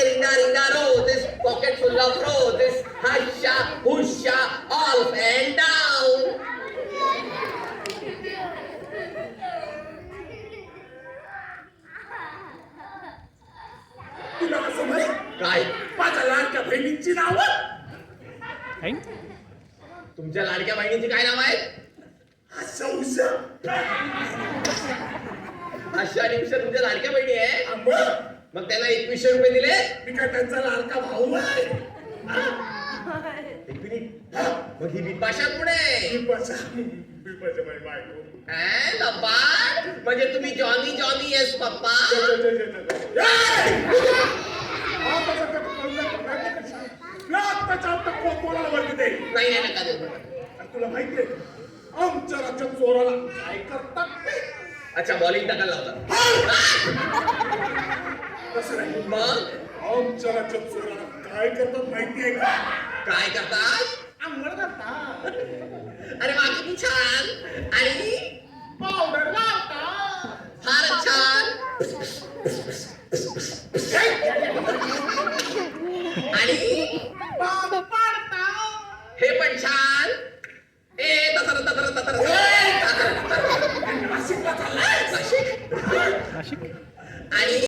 Ringa ringa roses, pocket full of roses, husha, husha, all fell down. तुला कसं माहित? काय? माझ्या लाडक्या बहिणींची नावं तुमच्या लाडक्या बहिणीची काय नाव आहेत? अशा उषा अशा आणि उषा तुमच्या लाडक्या बहिणी आहे? मग मग त्यांना 2100 रुपये दिले? मी काय त्यांचा लाडका भाऊ आहे? एक मिनिट. मग ही बिपाशा कोण आहे? बिपाशा माझी बायको. लबाड, म्हणजे तुम्ही जॉनी जॉनी येस पप्पा? कोणाला वरती दे. नाही नाही नका देऊ. आणि तुला माहितीये आमच्या राज्यात चोराला काय करतात ते? अच्छा, बॉलिंग टाकायला लावतात. तसं नाही. मग आमच्या राज्यात चोराला काय करतात माहितीये का? काय करतात? आंघोळ करतात, अरे वा, किती छान. आणि पावडर लावतात, फार छान. आणि पाव पाडतात. हे पण छान. ए तसर तसर तसर नाशिकला चाललाय. नाशिक. आणि